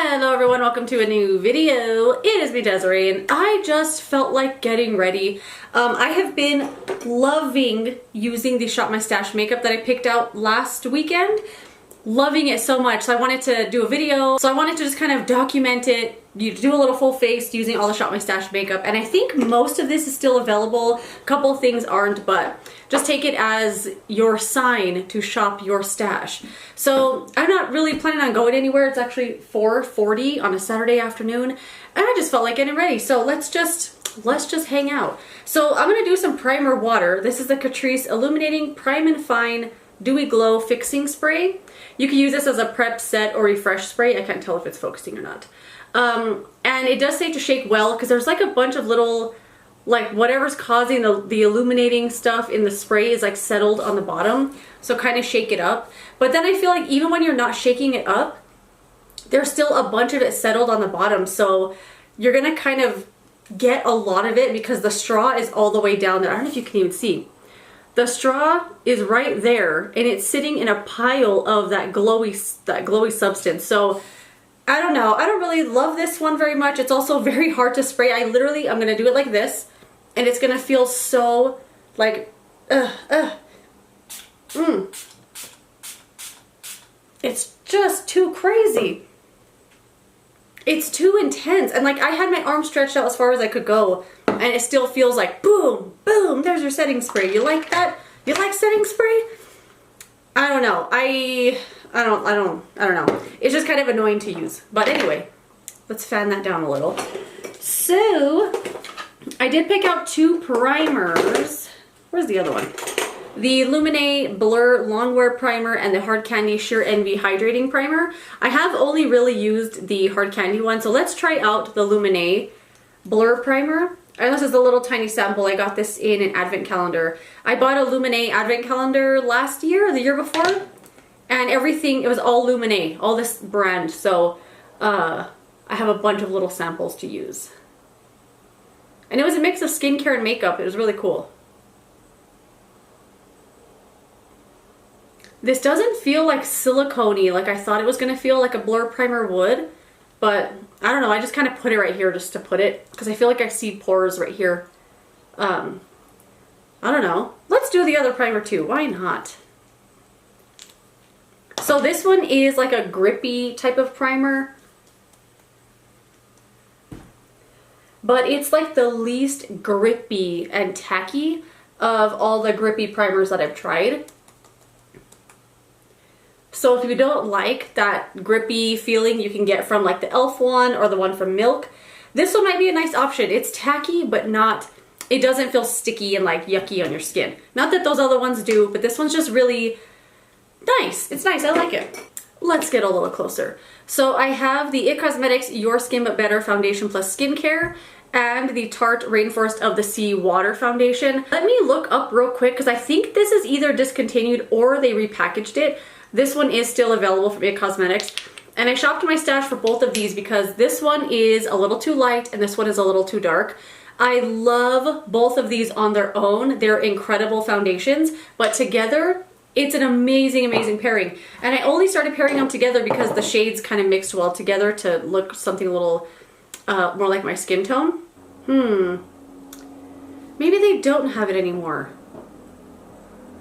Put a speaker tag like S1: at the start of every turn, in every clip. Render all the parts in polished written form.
S1: Hello everyone, welcome to a new video. It is me, Desiree, and I just felt like getting ready. I have been loving using the Shop My Stash makeup that I picked out last weekend. Loving it so much, so I wanted to do a video. So I wanted to just kind of document it, do a little full face using all the Shop My Stash makeup. And I think most of this is still available. A couple of things aren't, but just take it as your sign to shop your stash. So I'm not really planning on going anywhere. It's actually 4:40 on a Saturday afternoon, and I just felt like getting ready. So let's just hang out. So I'm gonna do some primer water. This is the Catrice Illuminating Prime and Fine Dewy Glow Fixing Spray. You can use this as a prep, set, or refresh spray. I can't tell if it's focusing or not. And it does say to shake well, because there's like a bunch of little, like whatever's causing the illuminating stuff in the spray is like settled on the bottom. So kind of shake it up. But then I feel like even when you're not shaking it up, there's still a bunch of it settled on the bottom. So you're gonna kind of get a lot of it because the straw is all the way down there. I don't know if you can even see. The straw is right there, and it's sitting in a pile of that glowy substance. So I don't know. I don't really love this one very much. It's also very hard to spray. I'm gonna do it like this, and it's gonna feel so like, It's just too crazy. It's too intense, and like I had my arm stretched out as far as I could go, and it still feels like boom, boom, there's your setting spray. You like that? You like setting spray? I don't know. I don't know. It's just kind of annoying to use. But anyway, let's fan that down a little. So, I did pick out two primers. Where's the other one? The Luminate Blur Longwear Primer and the Hard Candy Sheer Envy Hydrating Primer. I have only really used the Hard Candy one, so let's try out the Luminate Blur Primer. And this is a little tiny sample. I got this in an advent calendar. I bought a Luminate advent calendar last year or the year before, and everything, it was all Luminate, all this brand. So I have a bunch of little samples to use. And it was a mix of skincare and makeup. It was really cool. This doesn't feel like silicone-y like I thought it was gonna feel like a blur primer would, but I don't know, I just kind of put it right here just to put it, because I feel like I see pores right here. I don't know. Let's do the other primer too, why not? So this one is like a grippy type of primer, but it's like the least grippy and tacky of all the grippy primers that I've tried. So if you don't like that grippy feeling you can get from like the e.l.f. one or the one from Milk, this one might be a nice option. It's tacky, but not, it doesn't feel sticky and like yucky on your skin. Not that those other ones do, but this one's just really nice. It's nice, I like it. Let's get a little closer. So I have the IT Cosmetics Your Skin But Better Foundation Plus Skincare and the Tarte Rainforest of the Sea Water Foundation. Let me look up real quick because I think this is either discontinued or they repackaged it. This one is still available from IT Cosmetics, and I shopped my stash for both of these because this one is a little too light and this one is a little too dark. I love both of these on their own. They're incredible foundations, but together it's an amazing, amazing pairing. And I only started pairing them together because the shades kind of mixed well together to look something a little more like my skin tone. Maybe they don't have it anymore.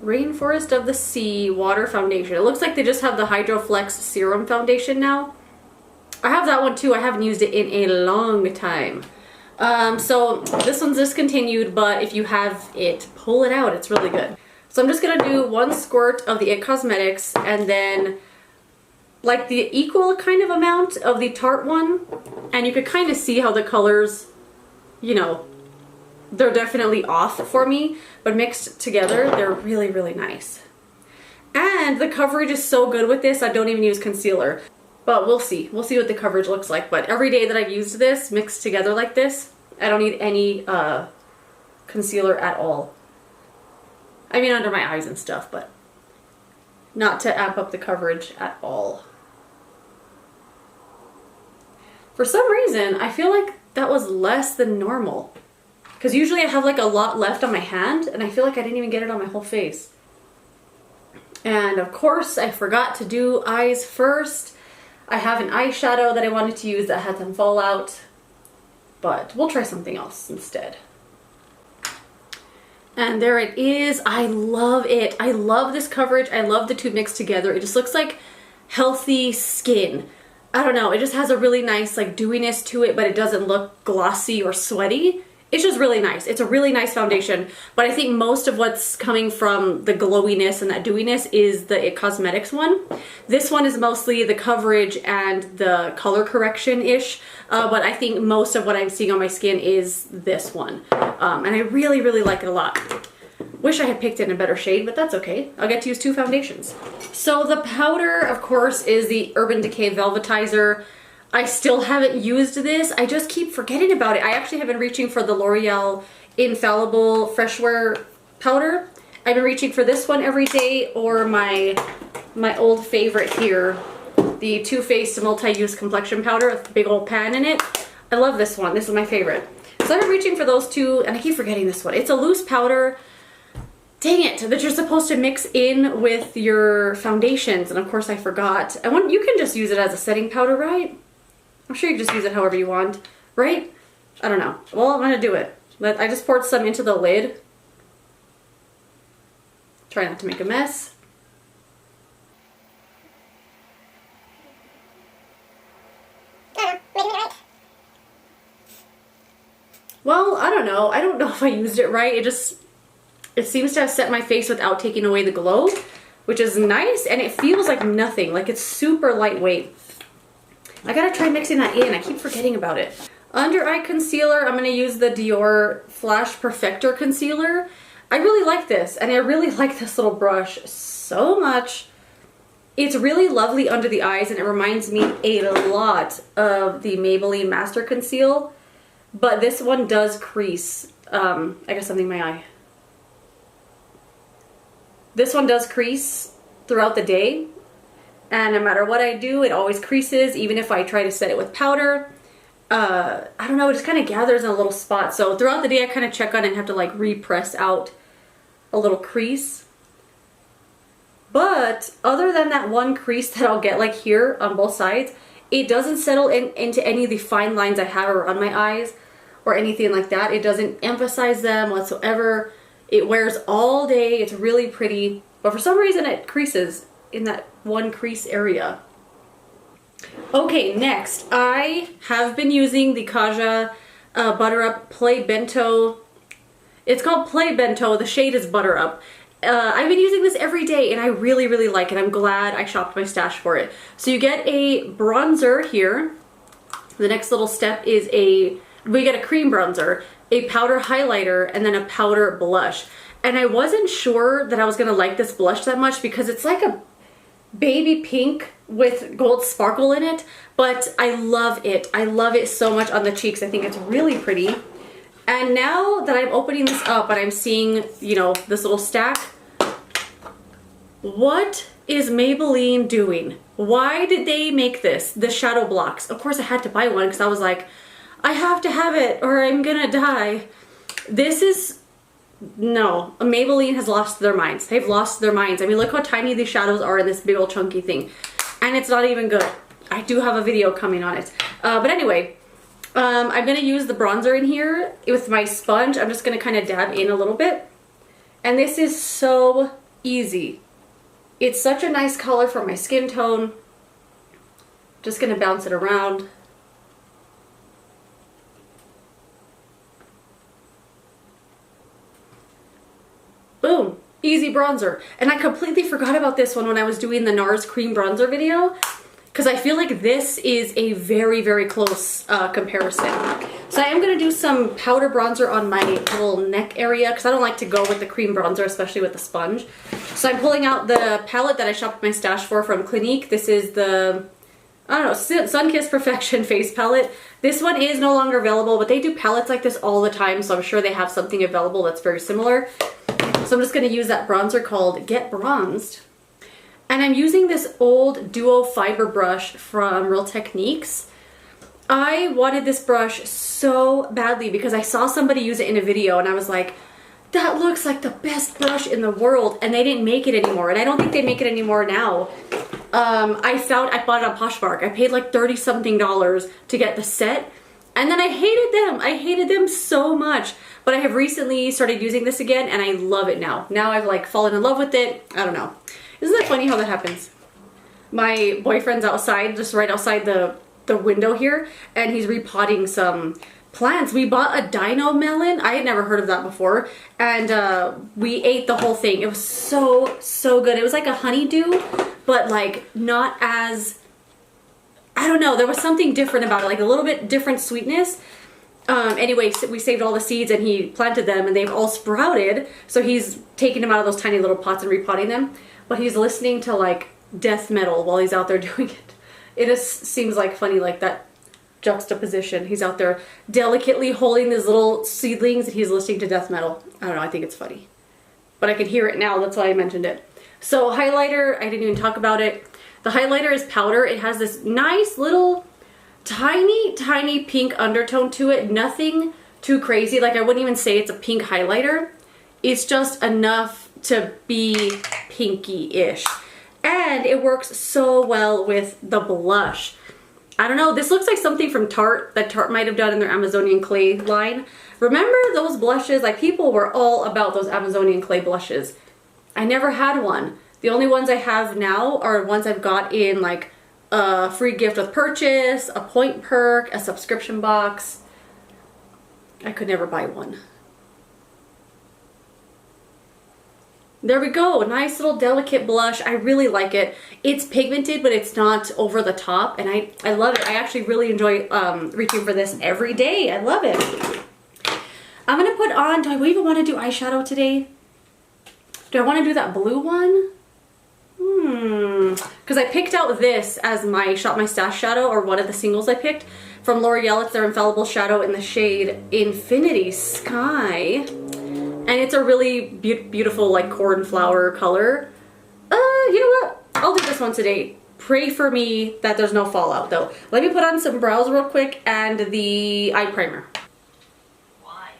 S1: Rainforest of the Sea Water Foundation. It looks like they just have the Hydro Flex Serum Foundation now. I have that one too. I haven't used it in a long time. So this one's discontinued, but if you have it, pull it out. It's really good. So I'm just going to do one squirt of the IT Cosmetics and then like the equal kind of amount of the Tarte one. And you could kind of see how the colors, you know, they're definitely off for me, but mixed together, they're really, really nice. And the coverage is so good with this, I don't even use concealer. But we'll see. We'll see what the coverage looks like. But every day that I've used this, mixed together like this, I don't need any concealer at all. I mean, under my eyes and stuff, but not to amp up the coverage at all. For some reason, I feel like that was less than normal. Because usually I have like a lot left on my hand, and I feel like I didn't even get it on my whole face. And of course, I forgot to do eyes first. I have an eyeshadow that I wanted to use that had some fallout, but we'll try something else instead. And there it is. I love it. I love this coverage. I love the two mixed together. It just looks like healthy skin. I don't know. It just has a really nice like dewiness to it, but it doesn't look glossy or sweaty. It's just really nice. It's a really nice foundation, but I think most of what's coming from the glowiness and that dewiness is the It Cosmetics one. This one is mostly the coverage and the color correction-ish, but I think most of what I'm seeing on my skin is this one. And I really, really like it a lot. Wish I had picked it in a better shade, but that's okay. I'll get to use two foundations. So the powder, of course, is the Urban Decay Velvetizer. I still haven't used this. I just keep forgetting about it. I actually have been reaching for the L'Oreal Infallible Fresh Wear powder. I've been reaching for this one every day, or my old favorite here, the Too Faced Multi-Use Complexion Powder with a big old pan in it. I love this one. This is my favorite. So I've been reaching for those two, and I keep forgetting this one. It's a loose powder. Dang it, that you're supposed to mix in with your foundations, and of course I forgot. You can just use it as a setting powder, right? I'm sure you can just use it however you want, right? I don't know. Well, I'm gonna do it. I just poured some into the lid. Try not to make a mess. Well, I don't know. I don't know if I used it right. It seems to have set my face without taking away the glow, which is nice, and it feels like nothing. Like it's super lightweight. I gotta try mixing that in. I keep forgetting about it. Under eye concealer, I'm gonna use the Dior Flash Perfector Concealer. I really like this, and I really like this little brush so much. It's really lovely under the eyes, and it reminds me a lot of the Maybelline Master Conceal, but this one does crease. I got something in my eye. This one does crease throughout the day, and no matter what I do, it always creases, even if I try to set it with powder. I don't know, it just kind of gathers in a little spot. So throughout the day, I kind of check on it and have to like repress out a little crease. But other than that one crease that I'll get like here on both sides, it doesn't settle into any of the fine lines I have around my eyes or anything like that. It doesn't emphasize them whatsoever. It wears all day. It's really pretty, but for some reason it creases in that one crease area. Okay, next, I have been using the Kaja Butter Up Play Bento. It's called Play Bento. The shade is Butter Up. I've been using this every day, and I really, really like it. I'm glad I shopped my stash for it. So you get a bronzer here. The next little step is we get a cream bronzer, a powder highlighter, and then a powder blush. And I wasn't sure that I was gonna like this blush that much because it's like a baby pink with gold sparkle in it, but I love it. I love it so much on the cheeks. I think it's really pretty. And now that I'm opening this up and I'm seeing, you know, this little stack, what is Maybelline doing? Why did they make this? The shadow blocks. Of course I had to buy one because I was like, I have to have it or I'm gonna die. This is, no, Maybelline has lost their minds. They've lost their minds. I mean, look how tiny these shadows are in this big old chunky thing. And it's not even good. I do have a video coming on it. But anyway, I'm gonna use the bronzer in here with my sponge. I'm just gonna kind of dab in a little bit. And this is so easy. It's such a nice color for my skin tone. Just gonna bounce it around. Boom, easy bronzer. And I completely forgot about this one when I was doing the NARS cream bronzer video, because I feel like this is a very, very close comparison. So I am gonna do some powder bronzer on my little neck area because I don't like to go with the cream bronzer, especially with the sponge. So I'm pulling out the palette that I shopped my stash for from Clinique. This is the, I don't know, Sunkissed Perfection Face Palette. This one is no longer available, but they do palettes like this all the time, so I'm sure they have something available that's very similar. So I'm just going to use that bronzer called Get Bronzed. And I'm using this old Duo Fiber brush from Real Techniques. I wanted this brush so badly because I saw somebody use it in a video and I was like, that looks like the best brush in the world, and they didn't make it anymore. And I don't think they make it anymore now. I bought it on Poshmark. I paid like 30 something dollars to get the set. And then I hated them. I hated them so much. But I have recently started using this again and I love it now. Now I've like fallen in love with it. I don't know. Isn't that funny how that happens? My boyfriend's outside, just right outside the window here, and he's repotting some plants. We bought a dino melon. I had never heard of that before. And we ate the whole thing. It was so, so good. It was like a honeydew, but like not as, I don't know, there was something different about it, like a little bit different sweetness. Anyway, we saved all the seeds and he planted them and they've all sprouted. So he's taking them out of those tiny little pots and repotting them. But he's listening to like death metal while he's out there doing it. It just seems like funny, like that juxtaposition. He's out there delicately holding these little seedlings and he's listening to death metal. I don't know, I think it's funny. But I can hear it now, that's why I mentioned it. So highlighter, I didn't even talk about it. The highlighter is powder. It has this nice little tiny pink undertone to it. Nothing too crazy. Like I wouldn't even say it's a pink highlighter. It's just enough to be pinky-ish. And it works so well with the blush. I don't know, this looks like something from Tarte that Tarte might have done in their Amazonian clay line. Remember those blushes? Like people were all about those Amazonian clay blushes. I never had one. The only ones I have now are ones I've got in like a free gift with purchase, a point perk, a subscription box. I could never buy one. There we go, nice little delicate blush. I really like it. It's pigmented, but it's not over the top, and I love it. I actually really enjoy reaching for this every day. I love it. I'm gonna put on, do I even want to do eyeshadow today? Do I want to do that blue one? Because I picked out this as my Shop My Stash shadow, or one of the singles I picked from L'Oreal. It's their infallible shadow in the shade Infinity Sky. And it's a really beautiful like cornflower color. You know what? I'll do this one today. Pray for me that there's no fallout though. Let me put on some brows real quick and the eye primer.
S2: Why?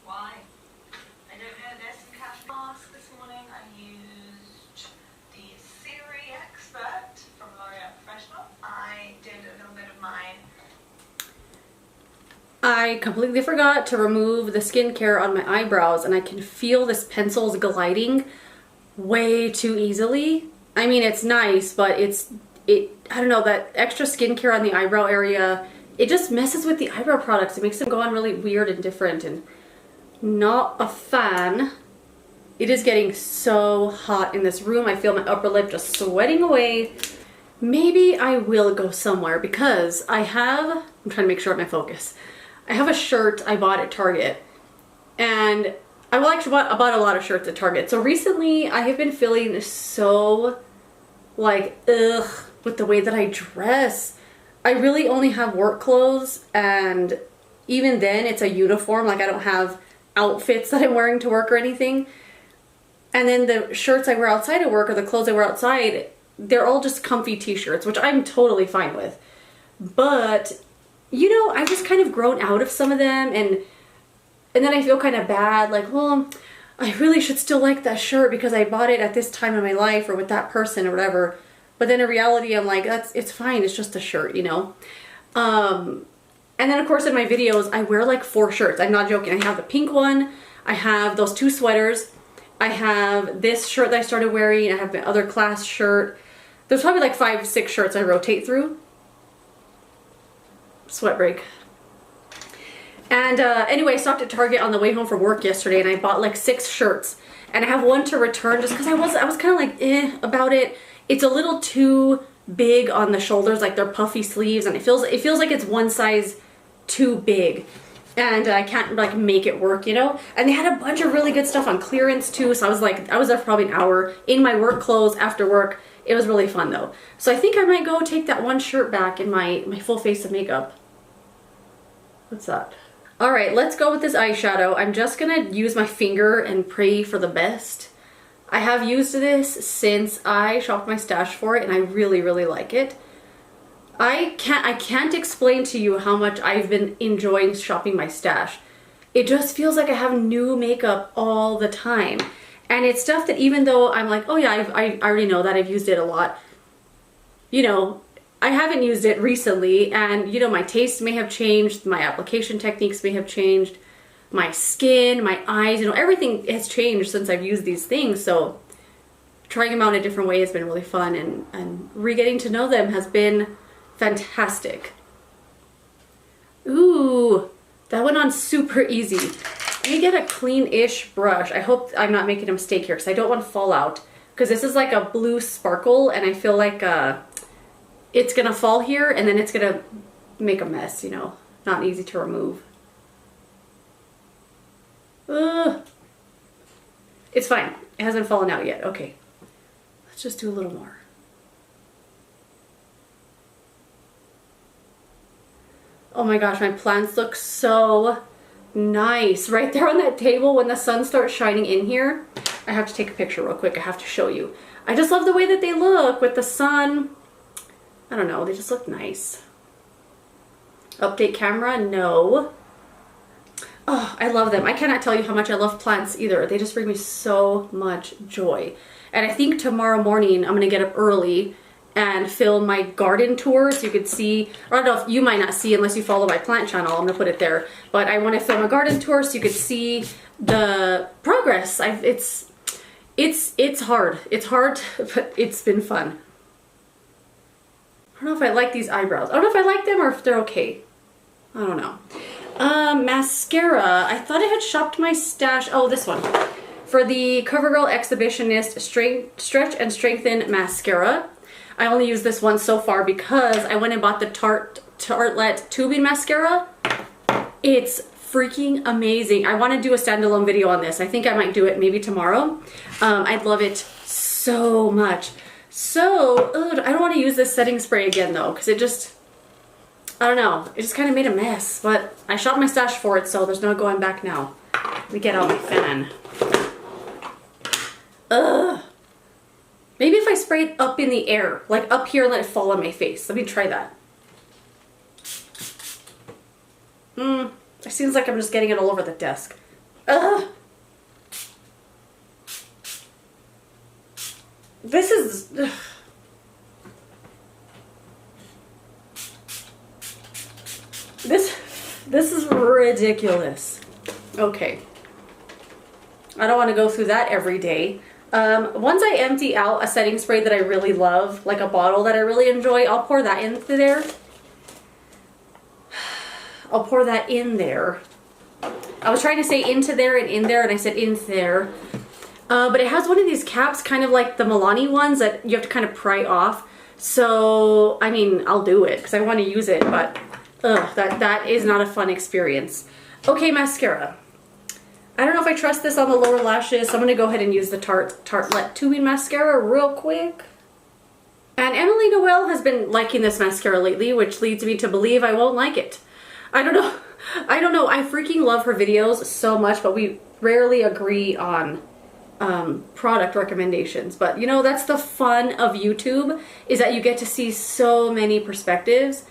S2: I don't know. There's some cash mask this morning. I used the Siri Expert from L'Oreal Professional. I did a little bit of mine.
S1: I completely forgot to remove the skincare on my eyebrows and I can feel this pencil's gliding way too easily. I mean, it's nice, but I don't know, that extra skincare on the eyebrow area, it just messes with the eyebrow products. It makes them go on really weird and different, and not a fan. It is getting so hot in this room. I feel my upper lip just sweating away. Maybe I will go somewhere because I'm trying to make sure I'm in focus. I have a shirt I bought at Target, and I bought a lot of shirts at Target. So recently I have been feeling so like ugh with the way that I dress. I really only have work clothes, and even then it's a uniform. Like I don't have outfits that I'm wearing to work or anything. And then the shirts I wear outside of work, or the clothes I wear outside, they're all just comfy t-shirts, which I'm totally fine with. But you know, I've just kind of grown out of some of them, and then I feel kind of bad, like, well, I really should still like that shirt because I bought it at this time in my life or with that person or whatever. But then in reality, I'm like, it's fine, it's just a shirt, you know? And then of course in my videos, I wear like 4 shirts. I'm not joking. I have the pink one, I have those 2 sweaters, I have this shirt that I started wearing, I have my other class shirt. There's probably like 5, 6 shirts I rotate through. Sweat break. And anyway, I stopped at Target on the way home from work yesterday and I bought like 6 shirts, and I have one to return just because I was kind of like about it. It's a little too big on the shoulders, like they're puffy sleeves, and it feels like it's one size too big, and I can't like make it work, you know? And they had a bunch of really good stuff on clearance too, so I was there for probably an hour in my work clothes after work. It was really fun though. So I think I might go take that one shirt back in my full face of makeup. What's that? All right, let's go with this eyeshadow. I'm just gonna use my finger and pray for the best. I have used this since I shopped my stash for it, and I really, really like it. I can't explain to you how much I've been enjoying shopping my stash. It just feels like I have new makeup all the time. And it's stuff that even though I'm like, oh yeah, I already know that, I've used it a lot, you know, I haven't used it recently, and you know, my taste may have changed, my application techniques may have changed, my skin, my eyes, you know, everything has changed since I've used these things. So trying them out in a different way has been really fun, and re-getting to know them has been fantastic. Ooh, that went on super easy. Let me get a clean-ish brush. I hope I'm not making a mistake here because I don't want to fall out, because this is like a blue sparkle and I feel like it's gonna fall here and then it's gonna make a mess, you know, not easy to remove. It's fine. It hasn't fallen out yet. Okay. Let's just do a little more. Oh my gosh, my plants look so nice right there on that table when the sun starts shining in here. I have to take a picture real quick. I have to show you. I just love the way that they look with the sun. I don't know, they just look nice. Update camera? No. Oh, I love them. I cannot tell you how much I love plants either. They just bring me so much joy. And I think tomorrow morning I'm gonna get up early and film my garden tour so you could see, or I don't know if you might not see unless you follow my plant channel, I'm gonna put it there. But I wanna film a garden tour so you could see the progress. It's hard. It's hard, but it's been fun. I don't know if I like these eyebrows. I don't know if I like them or if they're okay. I don't know. Mascara. I thought I had shopped my stash. Oh, this one. For the CoverGirl Exhibitionist Stretch and Strengthen Mascara. I only used this one so far because I went and bought the Tartelette tubing mascara. It's freaking amazing. I want to do a standalone video on this. I think I might do it maybe tomorrow. I'd love it so much. So, I don't want to use this setting spray again though, because it just, I don't know, it just kind of made a mess, but I shot my stash for it, so there's no going back now. Let me get out my fan. Maybe if I spray it up in the air, like up here and let it fall on my face. Let me try that. It seems like I'm just getting it all over the desk. This is... This is ridiculous. Okay. I don't want to go through that every day. Once I empty out a setting spray that I really love, like a bottle that I really enjoy, I'll pour that into there. I'll pour that in there. I was trying to say into there and in there, and I said in there. But it has one of these caps, kind of like the Milani ones that you have to kind of pry off. So, I mean, I'll do it because I want to use it, but that is not a fun experience. Okay, mascara. I don't know if I trust this on the lower lashes, so I'm going to go ahead and use the Tartelette tubing mascara real quick. And Emily Noel has been liking this mascara lately, which leads me to believe I won't like it. I don't know. I don't know. I freaking love her videos so much, but we rarely agree on product recommendations. But you know, that's the fun of YouTube, is that you get to see so many perspectives,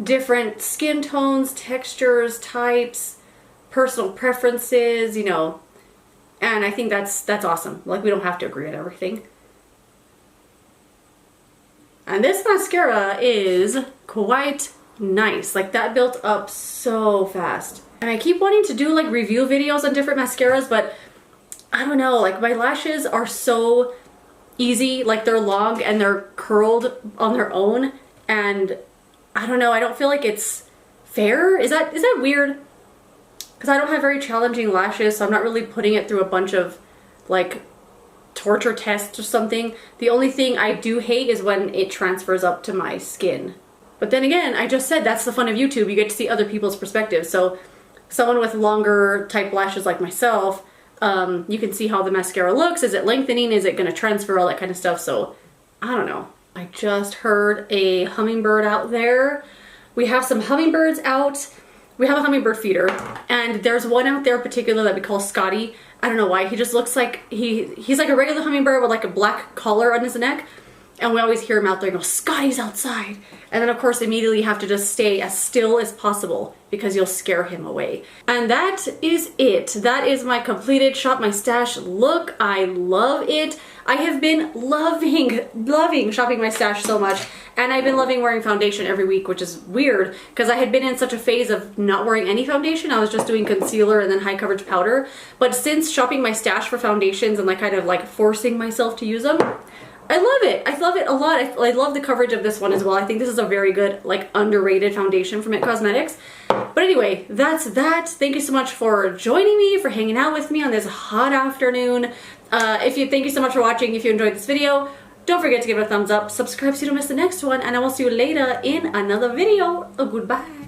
S1: different skin tones, textures, types, personal preferences, you know, and I think that's awesome. Like, we don't have to agree on everything. And this mascara is quite nice. Like, that built up so fast. And I keep wanting to do like review videos on different mascaras, but I don't know, like my lashes are so easy, like they're long and they're curled on their own, and I don't know, I don't feel like it's fair. Is that weird? Because I don't have very challenging lashes, so I'm not really putting it through a bunch of like torture tests or something. The only thing I do hate is when it transfers up to my skin. But then again, I just said that's the fun of YouTube. You get to see other people's perspectives. So someone with longer type lashes like myself, you can see how the mascara looks. Is it lengthening? Is it going to transfer? All that kind of stuff. So I don't know. I just heard a hummingbird out there. We have some hummingbirds out. We have a hummingbird feeder, and there's one out there in particular that we call Scotty. I don't know why. He just looks like he's like a regular hummingbird with like a black collar on his neck. And we always hear him out there go, Scotty's outside. And then of course immediately you have to just stay as still as possible because you'll scare him away. And that is it. That is my completed Shop My Stash look. I love it. I have been loving shopping my stash so much. And I've been loving wearing foundation every week, which is weird because I had been in such a phase of not wearing any foundation. I was just doing concealer and then high coverage powder. But since shopping my stash for foundations and like kind of like forcing myself to use them, I love it. I love it a lot. I love the coverage of this one as well. I think this is a very good, like, underrated foundation from IT Cosmetics. But anyway, that's that. Thank you so much for joining me, for hanging out with me on this hot afternoon. Thank you so much for watching. If you enjoyed this video, don't forget to give it a thumbs up, subscribe so you don't miss the next one, and I will see you later in another video. Goodbye.